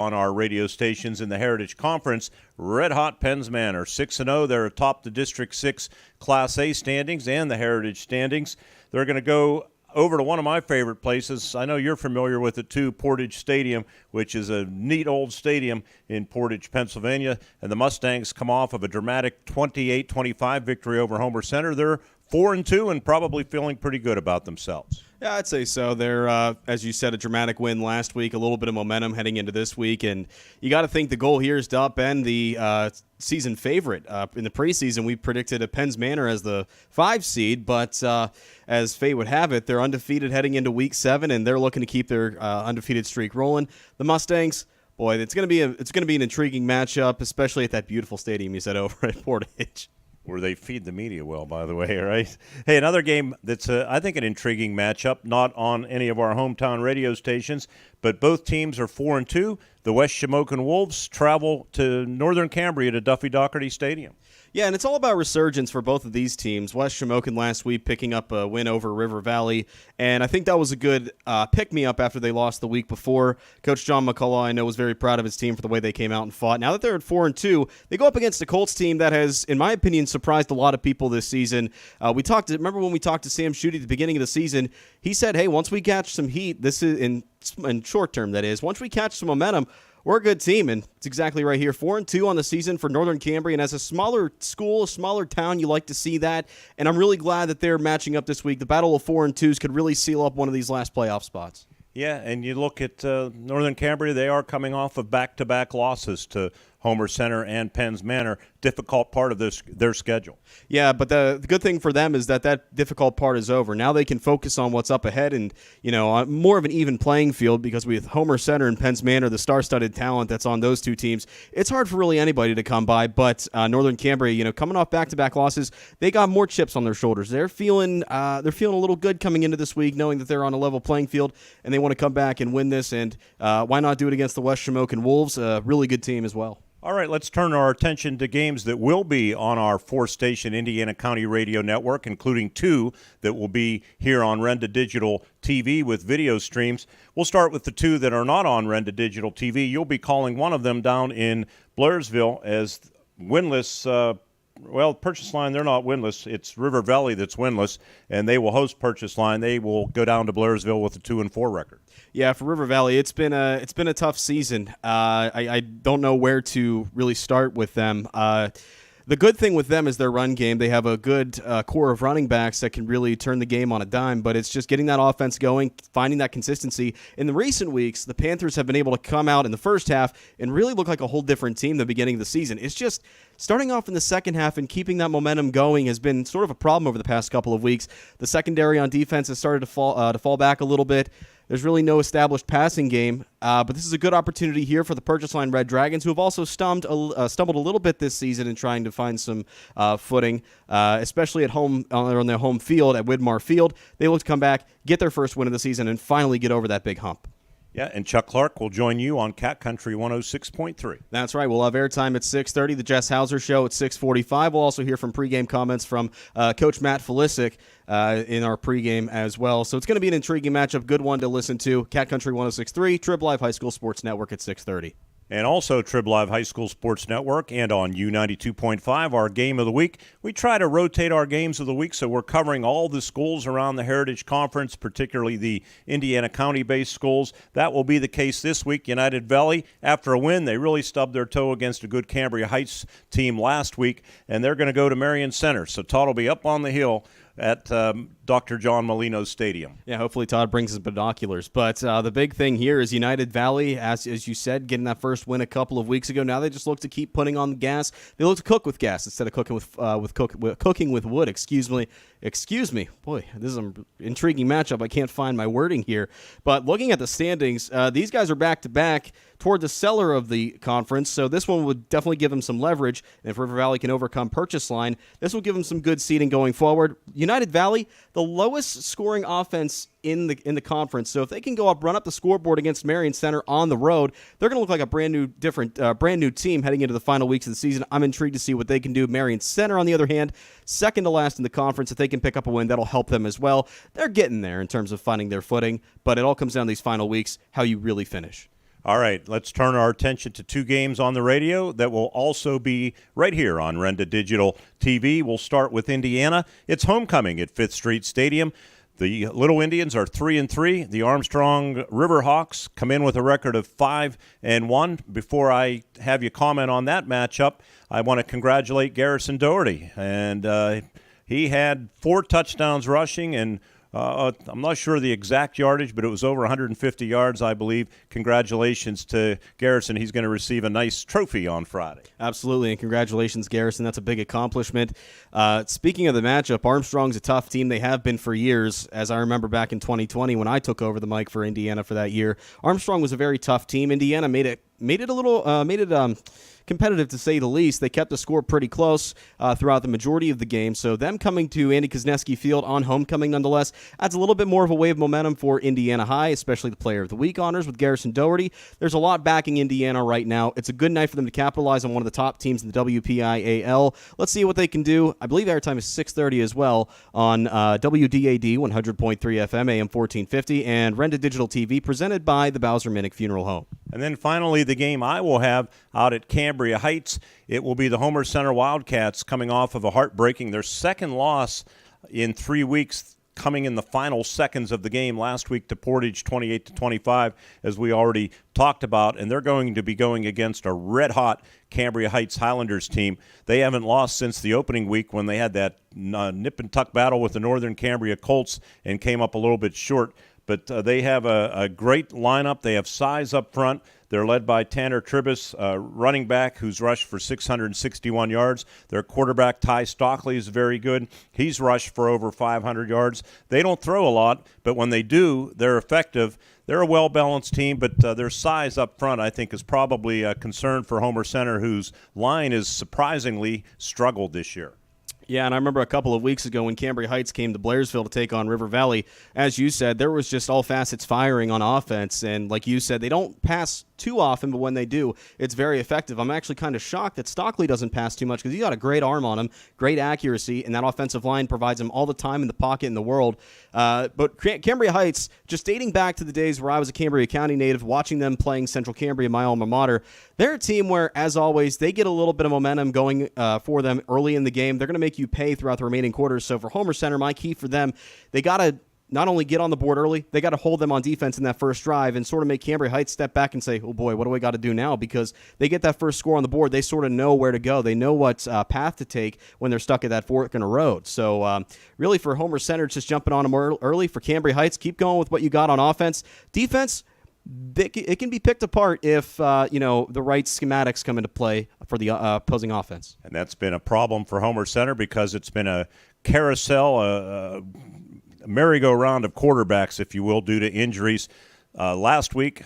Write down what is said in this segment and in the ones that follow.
on our radio stations in the Heritage Conference. Red hot Penns Manor, 6-0. They're atop the District 6 Class A standings and the Heritage standings. They're going to go over to one of my favorite places. I know you're familiar with it too, Portage Stadium, which is a neat old stadium in Portage, Pennsylvania. And the Mustangs come off of a dramatic 28-25 victory over Homer Center. They're 4-2 and probably feeling pretty good about themselves. Yeah, I'd say so. They're, as you said, a dramatic win last week, a little bit of momentum heading into this week, and you got to think the goal here is to upend the season favorite. In the preseason, we predicted a Penns Manor as the 5 seed, but as fate would have it, they're undefeated heading into Week 7, and they're looking to keep their undefeated streak rolling. The Mustangs, boy, it's going to be an intriguing matchup, especially at that beautiful stadium you said over at Portage. Where they feed the media well, by the way, right? Hey, another game that's, I think, an intriguing matchup, not on any of our hometown radio stations, but both teams are 4-2. The West Shamokin Wolves travel to northern Cambria to Duffy Doherty Stadium. Yeah, and it's all about resurgence for both of these teams. West Shamokin last week picking up a win over River Valley, and I think that was a good pick-me-up after they lost the week before. Coach John McCullough, I know, was very proud of his team for the way they came out and fought. Now that they're at 4-2, they go up against a Colts team that has, in my opinion, surprised a lot of people this season. Remember when we talked to Sam Schutte at the beginning of the season? He said, hey, once we catch some heat, this is in short term, that is, once we catch some momentum, we're a good team, and it's exactly right here. 4-2 on the season for Northern Cambria, and as a smaller school, a smaller town, you like to see that, and I'm really glad that they're matching up this week. The battle of 4-2s could really seal up one of these last playoff spots. Yeah, and you look at Northern Cambria, they are coming off of back-to-back losses to Homer Center and Penns Manor, difficult part of their schedule. Yeah, but the good thing for them is that difficult part is over. Now they can focus on what's up ahead and, more of an even playing field, because with Homer Center and Penns Manor, the star-studded talent that's on those two teams, it's hard for really anybody to come by. But Northern Cambria, coming off back-to-back losses, they got more chips on their shoulders. They're feeling a little good coming into this week, knowing that they're on a level playing field, and they want to come back and win this. And why not do it against the West Shamokin Wolves, a really good team as well. All right, let's turn our attention to games that will be on our 4-station Indiana County Radio Network, including 2 that will be here on Renda Digital TV with video streams. We'll start with the 2 that are not on Renda Digital TV. You'll be calling one of them down in Blairsville as winless. Purchase Line, they're not winless. It's River Valley that's winless, and they will host Purchase Line. They will go down to Blairsville with a 2-4 record. Yeah, for River Valley, it's been a tough season. I don't know where to really start with them. The good thing with them is their run game. They have a good core of running backs that can really turn the game on a dime, but it's just getting that offense going, finding that consistency. In the recent weeks, the Panthers have been able to come out in the first half and really look like a whole different team than the beginning of the season. It's just starting off in the second half and keeping that momentum going has been sort of a problem over the past couple of weeks. The secondary on defense has started to fall back a little bit. There's really no established passing game, but this is a good opportunity here for the Purchase Line Red Dragons, who have also stumbled a little bit this season in trying to find some footing, especially at home on their home field at Widmar Field. They look to come back, get their first win of the season, and finally get over that big hump. Yeah, and Chuck Clark will join you on Cat Country 106.3. That's right. We'll have airtime at 6:30, the Jess Hauser Show at 6:45. We'll also hear from pregame comments from Coach Matt Felisic in our pregame as well. So it's going to be an intriguing matchup, good one to listen to. Cat Country 106.3, Trib Live High School Sports Network at 6:30. And also Trib Live High School Sports Network and on U92.5, our Game of the Week. We try to rotate our Games of the Week, so we're covering all the schools around the Heritage Conference, particularly the Indiana County-based schools. That will be the case this week. United Valley, after a win, they really stubbed their toe against a good Cambria Heights team last week, and they're going to go to Marion Center. So Todd will be up on the hill at Dr. John Molino Stadium. Yeah, hopefully Todd brings his binoculars. But the big thing here is United Valley, as you said, getting that first win a couple of weeks ago. Now they just look to keep putting on the gas. They look to cook with gas instead of cooking with wood. Excuse me. Boy, this is an intriguing matchup. I can't find my wording here. But looking at the standings, these guys are back-to-back toward the cellar of the conference, so this one would definitely give them some leverage. And if River Valley can overcome Purchase Line, this will give them some good seeding going forward. United Valley, the lowest scoring offense in the conference, so if they can go up, run up the scoreboard against Marion Center on the road, they're going to look like a brand new team heading into the final weeks of the season. I'm intrigued to see what they can do. Marion Center, on the other hand, second to last in the conference. If they can pick up a win, that'll help them as well. They're getting there in terms of finding their footing, but it all comes down to these final weeks, how you really finish. All right, let's turn our attention to two games on the radio that will also be right here on Renda Digital TV. We'll start with Indiana. It's homecoming at 5th Street Stadium. The Little Indians are 3-3. The Armstrong Riverhawks come in with a record of 5-1. Before I have you comment on that matchup, I want to congratulate Garrison Doherty. And he had 4 touchdowns rushing and I'm not sure the exact yardage, but it was over 150 yards, I believe. Congratulations to Garrison. He's going to receive a nice trophy on Friday. Absolutely, and congratulations, Garrison. That's a big accomplishment. Speaking of the matchup, Armstrong's a tough team. They have been for years. As I remember back in 2020 when I took over the mic for Indiana for that year, Armstrong was a very tough team. Indiana made it competitive, to say the least. They kept the score pretty close throughout the majority of the game. So them coming to Andy Kuznetsky Field on homecoming, nonetheless, adds a little bit more of a wave of momentum for Indiana High, especially the Player of the Week honors with Garrison Doherty. There's a lot backing Indiana right now. It's a good night for them to capitalize on one of the top teams in the WPIAL. Let's see what they can do. I believe airtime is 6:30 as well on WDAD 100.3 FM, AM 1450, and Renda Digital TV, presented by the Bowser Minnick Funeral Home. And then finally, the game I will have out at Cambria Heights. It will be the Homer Center Wildcats coming off of a heartbreaking, their second loss in 3 weeks, coming in the final seconds of the game last week to Portage 28-25, as we already talked about. And they're going to be going against a red-hot Cambria Heights Highlanders team. They haven't lost since the opening week when they had that nip-and-tuck battle with the Northern Cambria Colts and came up a little bit short. But they have a great lineup. They have size up front. They're led by Tanner Tribus, running back, who's rushed for 661 yards. Their quarterback, Ty Stockley, is very good. He's rushed for over 500 yards. They don't throw a lot, but when they do, they're effective. They're a well-balanced team, but their size up front, I think, is probably a concern for Homer Center, whose line has surprisingly struggled this year. Yeah, and I remember a couple of weeks ago when Cambria Heights came to Blairsville to take on River Valley, as you said, there was just all facets firing on offense. And like you said, they don't pass too often, but when they do, it's very effective. I'm actually kind of shocked that Stockley doesn't pass too much because he's got a great arm on him, great accuracy, and that offensive line provides him all the time in the pocket in the world. But Cambria Heights, just dating back to the days where I was a Cambria County native, watching them playing Central Cambria, my alma mater, they're a team where, as always, they get a little bit of momentum going for them early in the game. They're going to make you pay throughout the remaining quarters. So for Homer Center, my key for them, they got to not only get on the board early, they got to hold them on defense in that first drive and sort of make Cambria Heights step back and say, oh boy, what do we got to do now? Because they get that first score on the board, they sort of know where to go. They know what path to take when they're stuck at that fork in a road. So really for Homer Center, just jumping on them early. For Cambria Heights, keep going with what you got on offense. Defense, it can be picked apart if the right schematics come into play for the opposing offense. And that's been a problem for Homer Center because it's been a carousel, a merry-go-round of quarterbacks, if you will, due to injuries. Last week,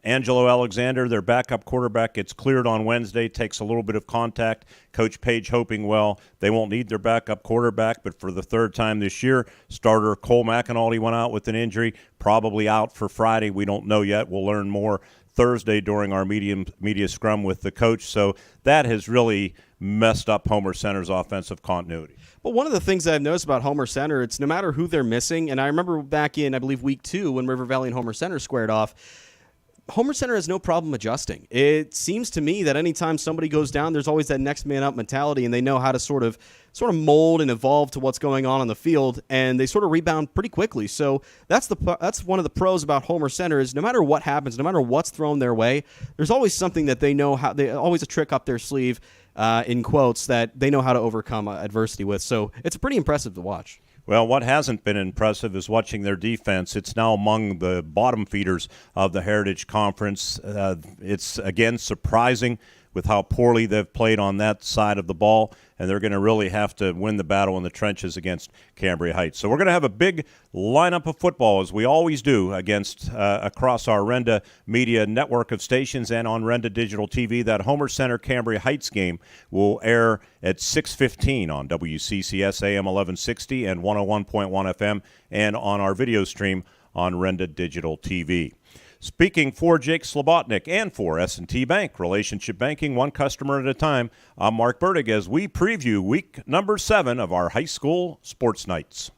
Angelo Alexander, their backup quarterback, gets cleared on Wednesday, takes a little bit of contact. Coach Page hoping, well, they won't need their backup quarterback, but for the third time this year, starter Cole McAnally went out with an injury, probably out for Friday. We don't know yet. We'll learn more Thursday during our media scrum with the coach. So that has really messed up Homer Center's offensive continuity. But one of the things that I've noticed about Homer Center, it's no matter who they're missing, and I remember back in, I believe, week 2 when River Valley and Homer Center squared off, Homer Center has no problem adjusting. It seems to me that anytime somebody goes down, there's always that next man up mentality, and they know how to sort of mold and evolve to what's going on the field, and they sort of rebound pretty quickly. So that's one of the pros about Homer Center is no matter what happens, no matter what's thrown their way, there's always something that they know how. They always a trick up their sleeve, in quotes, that they know how to overcome adversity with. So it's pretty impressive to watch. Well, what hasn't been impressive is watching their defense. It's now among the bottom feeders of the Heritage Conference. It's, again, surprising with how poorly they've played on that side of the ball, and they're going to really have to win the battle in the trenches against Cambria Heights. So we're going to have a big lineup of football, as we always do, against across our Renda Media network of stations and on Renda Digital TV. That Homer Center Cambria Heights game will air at 6:15 on WCCS AM 1160 and 101.1 FM, and on our video stream on Renda Digital TV. Speaking for Jake Slobotnik and for S&T Bank, relationship banking, one customer at a time, I'm Mark Burdig as we preview week number 7 of our high school sports nights.